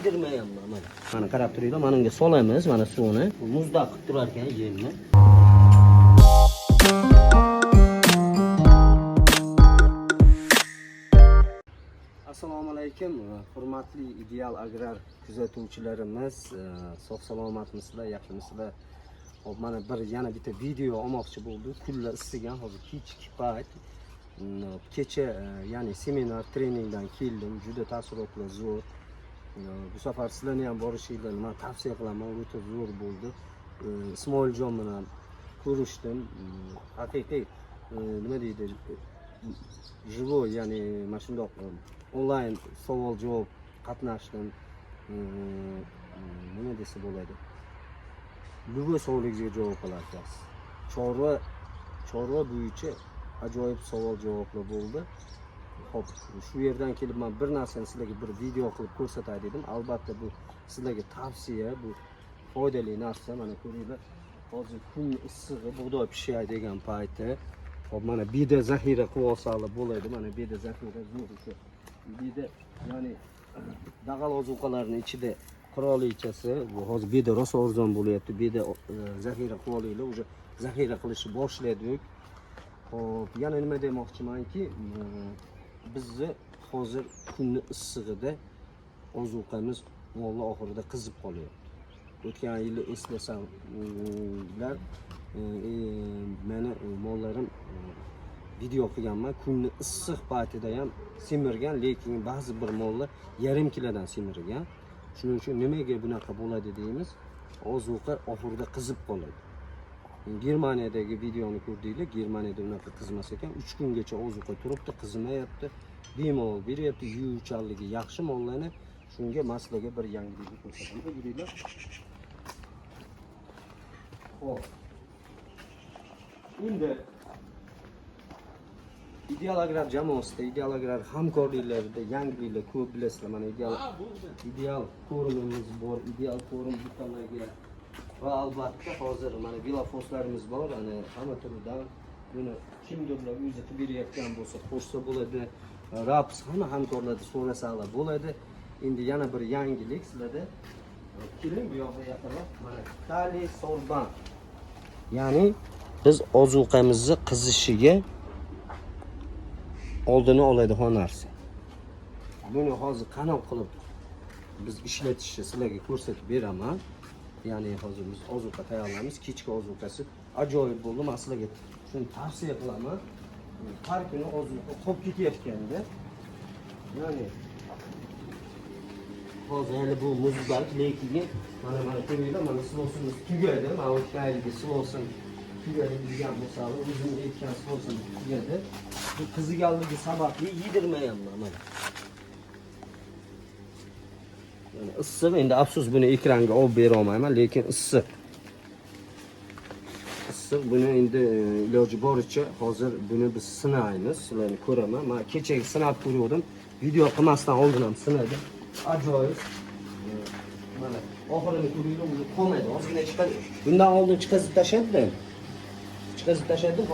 yedirmayapman mana. Mana qarab turinglar, mana unga solamiz, mana suvni. Muzdaq qilib turar ekan yerni. Assalomu alaykum, hurmatli ideal agrar kuzatuvchilarimiz, sog' salomatmisizlar, yaxshimisizlar? Hop, mana yana bitta video olmoqchi bo'ldik. Kunlar issigan, hozir kechki payt. Kecha ya'ni seminar, treningdan keldim. Juda taassurotlar zo'r. Bu safar sizlarni ham borishinglarni men tavsiya qilaman, o'ta zo'r bo'ldi. Ismoiljon bilan ko'rishdim. Haqiqiy nima deydi? Живой, ya'ni mana shundoq onlayn savol-javob qatnashdim. Nima desa bo'ladi? Любой savolingizga javob olasiz. Chorva bo'yicha ajoyib savol-javoblar bo'ldi. Xo'p, shu yerdan kelib men bir narsani sizlarga bir video qilib ko'rsatay dedim. Albatta bu sizlarga tavsiya, bu foydali narsa. Mana ko'ringlar, hozir kun issig'i, bug'doy pishaydigan payti. Hop, mana beda zaxira qilib olsanglar bo'ladi. Mana beda zaxira zo'r o'sha. Beda ya'ni dag'al ozuqalarning ichida qirolichasi, bu hozir beda rosa arzon bo'lyapti. Beda zaxira qilib olinglar, o'sha zaxira qilishni boshladik. Hop, yana nima demoqchimanki, bizni hozir kunni issig'ida ozuqamiz vallahi oxirida qizib qolyapti. O'tgan yili eslasamlar, meni mollarim video qilganman, kunni issiq paytida ham semirgan, lekin ba'zi bir mollar yarim kilodan semirgan. Shuning uchun nimaga bunaqa bo'ladi deymiz? Ozuqa oxirida qizib qoladi. Germaniyadagi videoni ko'rdinglar, Germaniyada unaqa qizmas ekan, 3 kungacha ozuqa turibdi, qizimayapti, bemalol beryapti, yuvchanligi yaxshi mollarni. Shunga masalaga bir yangilik ko'rsataman. Ko'ringlar. Xo'p. Endi ideal agrar jamoasida, ideal agrar hamkorliklarida yangiliklar ko'p bilasizlar. Mana ideal forumimiz bor, ideal forum buqalarga va albatta hozir mana vilafoslarimiz bor. Ana hamma turidan buni kimdirlar o'zi qilib berayotgan bo'lsa, qo'shsa bo'ladi. Raps hamma hamkorlarda so'rasalar bo'ladi. Endi yana bir yangilik sizlarda. Keling bu yoqqa yaqinroq. Mana Kali Sorban. Ya'ni biz ozuqamizni qizishiga oldini oladigan narsa. Buni hozir qanoq qilib biz ishlatishni sizlarga ko'rsatib beraman. Ya'ni hozir biz ozuqa tayyorlaymiz. Kechki ozuqasi ajoyib bo'ldi. Men sizlarga shuni tavsiya qilaman. Har kuni ozuqa qolib ketayotganda, ya'ni hozir hali bu muzbat, lekin mana ko'ringlar, mana silosimiz tugadi. Mana o'tgangi silosim tugadi degan bo'lsa, o'zim aytgan silosim tugadi. Bu qiziganligi sababli yedirmayapman mana. Yani issiq, endi afsus buni ekranga olib bera olmayman, lekin issiq. Issiq, buni endi iloji boricha hozir buni biz sinaymiz, sizlarni ko'raman. Men kechagi sinab ko'rdim. Video qilmasdan oldin ham sinadim. Ajoyib. Mana oxirini ko'ringlar, uni qolmaydi. Ozgina chiqadi. Bundan oldin chiqazib tashladim.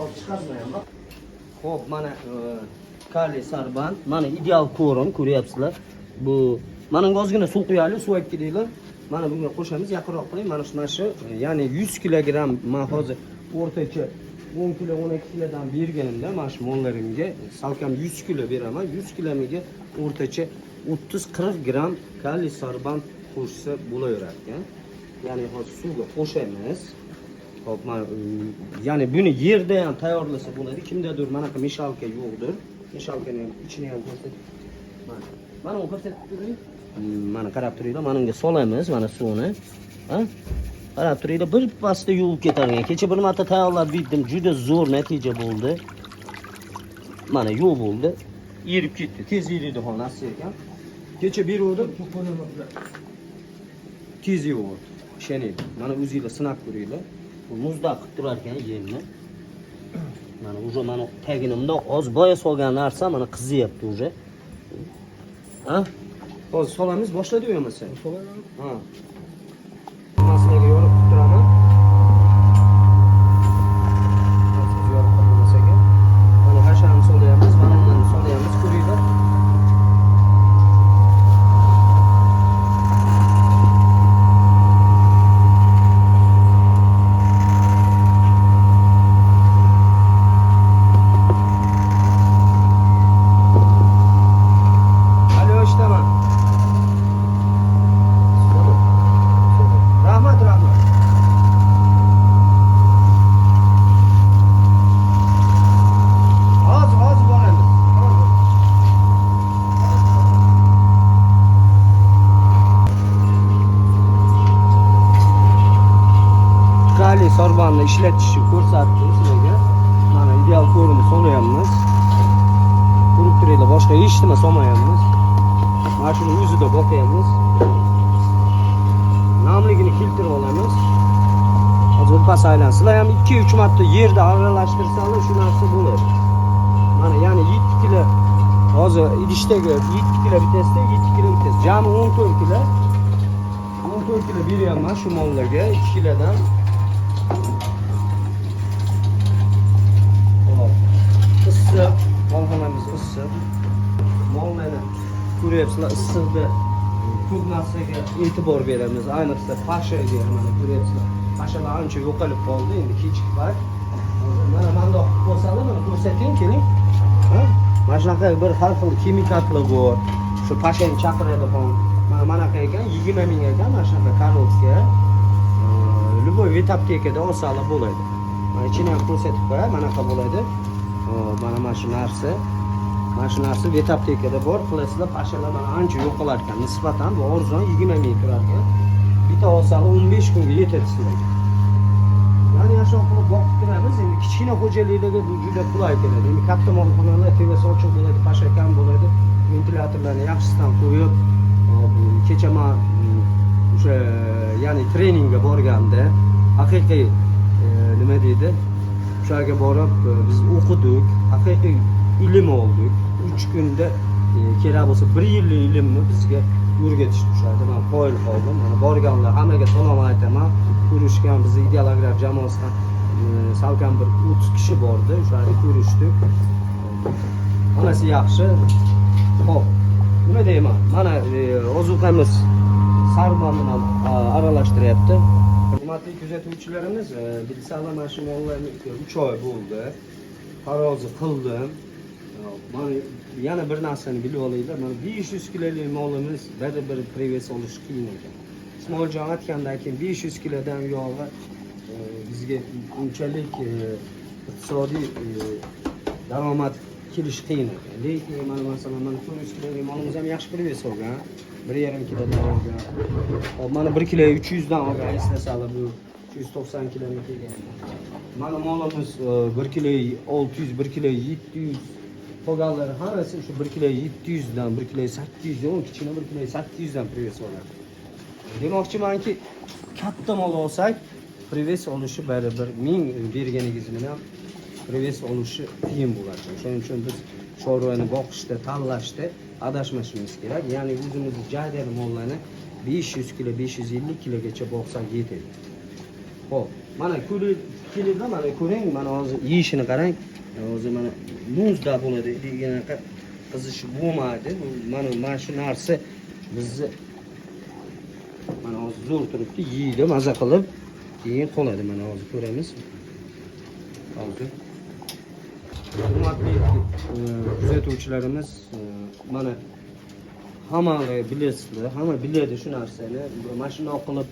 Hozir chiqazmayman. Xo'p, mana Kali Sorban, mana ideal ko'rim, ko'ryapsizlar. Bu mana ozgina suv quyaylik, suv olib kelinglar. Mana bunga qo'shamiz, yaqinroq qiling. Mana shu, ya'ni 100 kilogramm men hozir o'rtacha 10 kilo, 12 kilodan berganimda, mana shu mollarimga salkam 100 kilo beraman. 100 kilomiga o'rtacha 30-40 gram Kali Sorban qo'shsa bo'laverar ekan. Ya'ni hozir suvga qo'shamiz. Hop, ya'ni buni yerda ham tayyorlasa bo'ladi. Kimdadir manaqa mishalka yo'qdir. Mishalkani ham ichini ham ko'rsatib. Mana uni ko'rsatib turing. Mana qarab turinglar, mana unga solamiz mana suvni. Ha? Qarab turinglar, bir pasda yuvib ketargan. Kecha bir marta tayyorlab berdim, juda zo'r natija bo'ldi. Mana yo'q bo'ldi. Erib ketdi. Tez eriydi xonasi ekan. Kecha beruvdim. Tez yo'q. Ishoninglar. Mana o'zingizlar sinab ko'ringlar. Bu muzdaq qilib turar ekan yerni. Mana уже mana taginimda oz boya solgan narsa mana qizyapti уже. Ha? Hozir solamiz, boshladi bo'lmasa. Solayman. Ha. Masalaga yorib turaman. Hozir yorib qolmasaga. Mana hashani solayapmiz, mana uni solayapmiz, ko'ringlar. sorbanni ishlatishni ko'rsatdim sizlarga. Mana ideal ko'rinib solyapmiz. Ko'rib turinglar, boshqa hech nima solmayapmiz. Mana shuni o'zida boqyapmiz. Namligini keltirib olamiz. Hozir pas aylan. Sizlar ham 2-3 marta yerda aralashtirsangiz shu narsa bo'ladi. Mana ya'ni 7 kilo hozir idishdagi 7 kilo vitesda 7 kilo vites. Jami 14 kilo. 14 kilo beryapman shu mollarga 2 kilodan. Hop. Issiq, molxonamiz issiq. Mollarni ko'ryapsizlar, issiqda ko'p narsaga e'tibor beramiz. Ayniqsa pashaga mana ko'ryapsizlar. Pashalar ancha yo'qolib qoldi, endi kechki payt. Mana bundoq ko'rsatib, mana ko'rsating, keling. Ha? Mana shunaqa bir har xil kimikatlar bor. Shu pashani chaqiradi ham. Mana qanaqa ekan, 20 ming ekan mana shunaqa korotka. Любой ветапtekada olsalar bo'ladi. Mana ichini ham ko'rsatib qo'yay, mana bunaqa bo'ladi. Mana shu narsa. Mana shu narsa vetaptekada bor. Qilasizlar, pashalar mana ancha yo'qolar ekan. Nisbatan bu arzon 20 ming turar ekan. Bitta olsalar 15 kunga yetadi sizlarga. Ya'ni yashoq qilib boqib turamiz. Endi kichkina xo'jaliklarga bu juda qulay keladi. Endi katta molxonalar terrasi ochiq bo'ladi, pasha kam bo'ladi. Ventilyatorlarni yaxshisidan qo'yib, kecha men o'sha ya'ni treningga borganda haqiqiy nima deydi? O'shaga borib biz o'qidik, haqiqiy ilm oldik. 3 kunda kerak bo'lsa 1 yillik ilmni bizga o'rgatishdi o'shada. Men qoyil qoldim. Mana borganlar hammaga salom aytaman. Ko'rishgan bizni ideal agrar jamoasidan salkam bir 30 kishi bordi. O'shada ko'rishdik. Hammasi yaxshi. Xo'p. Nima deyman? Mana ozuqamiz sarban bilan aralashtiryapti. Hurmatli kuzatuvchilarimiz, bilsanglar mana shu mollarni 3 oy bo'ldi. Tarozi qildim. Mana yana bir narsani bilib olinglar. Mana 500 kilolik molimiz bir privez olish qiyin ekan. Ismoiljon aytgandan keyin 500 kilodan yog'i bizga unchalik iqtisodiy daromad kelish qiyin ekan. Lekin mana masalan mana 400 kilolik molimiz ham yaxshi privez olgan. 1,5 kilodan olgan. Hop mana 1 kilo 300 dan olgan, eslasalar bu 390 kiloga kelgan. Mana molimiz 1 kilo 600, 1 kilo 700 qolganlari hammasi shu 1 kilo 700 dan 1 kilo 800, o'n kichkina 1 kilo 800 dan privez oladi. Demoqchimanki, katta mol olsak, privez olishi baribir 1000 berganingiz bilan privez olishi qiyin bo'ladi. Shuning uchun biz chorvani boqishda, tanlashda adashmashimiz kerak. Ya'ni o'zimizni jadal mollarni 500 kilo, 550 kilogacha boqsak yetadi. Xo'p, mana kelinglar, mana ko'ring, mana hozir yeyishini qarang. Hozir mana muzda bo'ladi, deganqa qizish bo'lmaydi. Mana shu narsa bizni mana hozir zo'r turibdi, yeydi, maza qilib, keyin qoladi. Mana hozir ko'ramiz. Hozir hurmatli kuzatuvchilarimiz, mana hammalar bilasizlar, hamma biladi shu narsani. Mana shunday qilib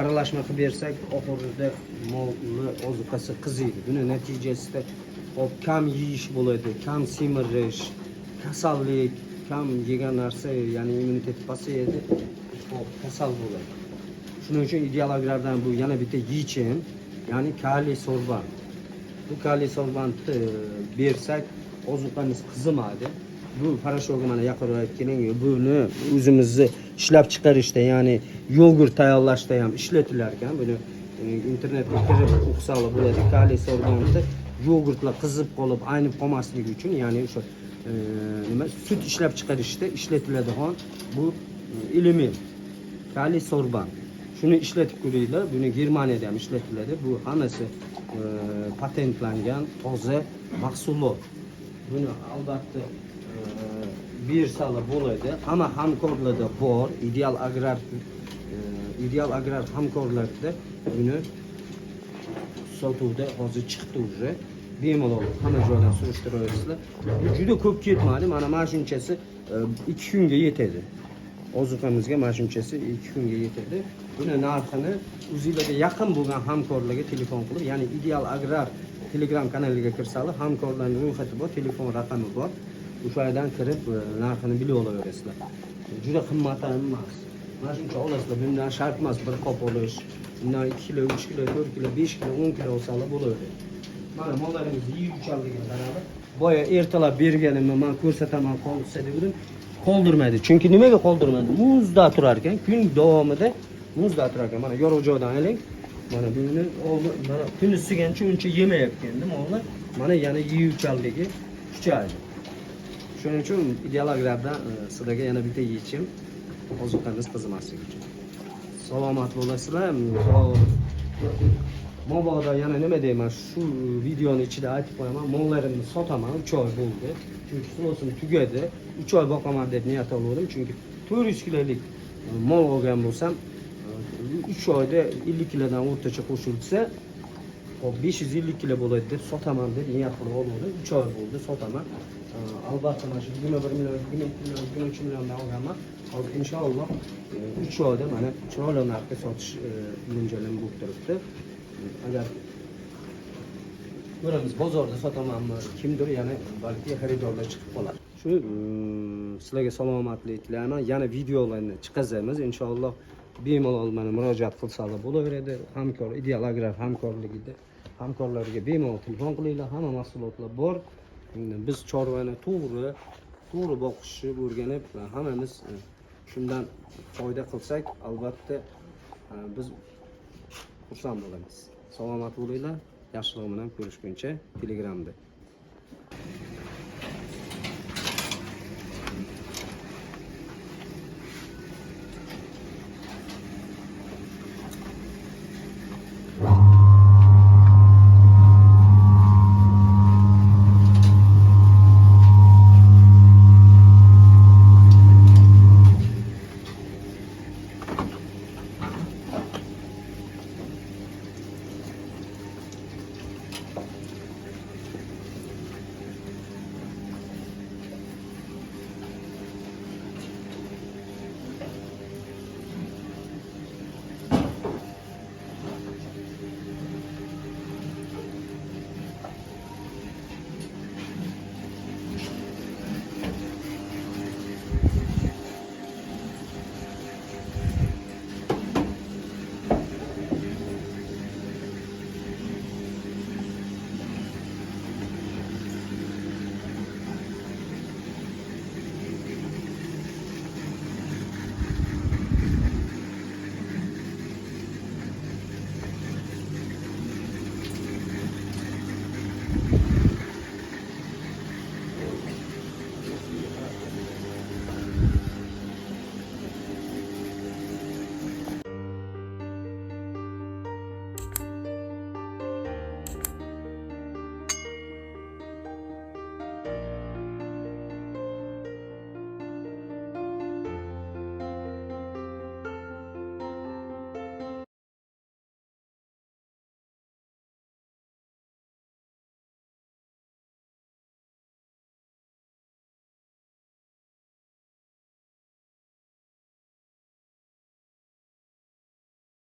aralashma qilib bersak, oxirida molni ozuqasi qiziydi. Buni natijasida kam yeyish bo'ladi, kam semirish, kasallik, kam yegan narsa, ya'ni immunitet pasayadi, kasal bo'ladi. Shuning uchun ideal agrardan bu yana bitta yechim, ya'ni kaliy sorban. Bu kaliy sorbanni bersak, ozuqamiz qizimaydi. Bu parashog'i mana yaqinroq keling, buni o'zimizni ishlab chiqarishda, ya'ni yogurt tayyorlashda ham ishlatilar ekan. Buni internetga kirib o'qisangiz bo'ladi. Kaliy sorbanni yogurtlar qizib qolib, aynib qolmasligi uchun, ya'ni o'sha nima sut ishlab chiqarishda ishlatiladigan bu element. Kaliy sorban. Shuni ishlatib ko'ringlar. Buni Germaniyada ham ishlatiladi. Bu hammasi patentlangan toza mahsulot. Buni albatta bersalar bo'ladi. Hamma hamkorlarda bor. Ideal agrar hamkorlarida buni sotuvda hozir chiqdi уже. Bemalol hamma joydan surishtirasizlar. Bu juda ko'p ketmadi. Mana shunchasi 2 kunga yetadi. Ozuqamizga mana shunchasi 2 kunga yetadi. Buni narxini o'zingizga yaqin bo'lgan hamkorlarga telefon qilib, ya'ni ideal agrar Telegram kanaliga kirsalar, hamkorlarning ro'yxati bor, telefon raqami bor. O'sha yerdan kirib narxini bilib olaverasizlar. Juda qimmat ham emas. Mana shuncha olasizlar. Bundan shart emas bir qop olish. Bundan 2 kilo, 3 kilo, 4 kilo, 5 kilo, 10 kilo olsalar bo'laveradi. Mana mollaringizni yeyuvchanligini qarab. Boya ertalab berganimni men ko'rsataman qolsa dedim. Qoldirmadi. Chunki nimaga qoldirmadi? Muzda turar ekan. Kun davomida muzda turar ekan. Mana yorug' joydan oling. Mana buni mana kun issigancha uncha yemayotgandim. Mollar mana yana yeyuvchanligi kuchaydi. Shuning uchun ideal agrardan sizlarga yana bitta yechim ozuqangiz qizimasligi uchun. Salomat bo'lasizlar. Mobodo yana nima deyman, shu videoni ichida aytib qo'yaman, mollarimni sotaman, 3 oy bo'ldi. Chunki silosim tugadi. 3 oy boqaman deb niyat olgandim. Chunki 400 kilolik mol olgan bo'lsam, 3 oyda 50 kilodan o'rtacha qo'shilsa, hop 550 kilo bo'ladi deb sotaman deb niyat qilib olgandim. 3 oy bo'ldi, sotaman. Albatta mana shu 21 million, 23 milliondan olganman. Hozir inshaalloh 3 oyda mana chiroyli narxga sotish mo'ljallanib bo'lib turibdi. Agar ko'ramiz bozorda sotamanmi, kimdir yana balki xaridorlar chiqib qolar. Shu sizlarga salomatlik tilayman. Yana videolarni chiqazamiz inshaalloh. Bemalol mana murojaat qilsalar bo'laveradi. Hamkor ideal agrar hamkorlarga bemalol telefon qilinglar. Hamma mahsulotlar bor. Biz chorvani to'g'ri boqishni o'rganib, hammamiz shundan foyda qilsak, albatta biz xursand bo'lamiz. Salomat bo'linglar. Yaxshilik bilan ko'rishguncha Telegramda.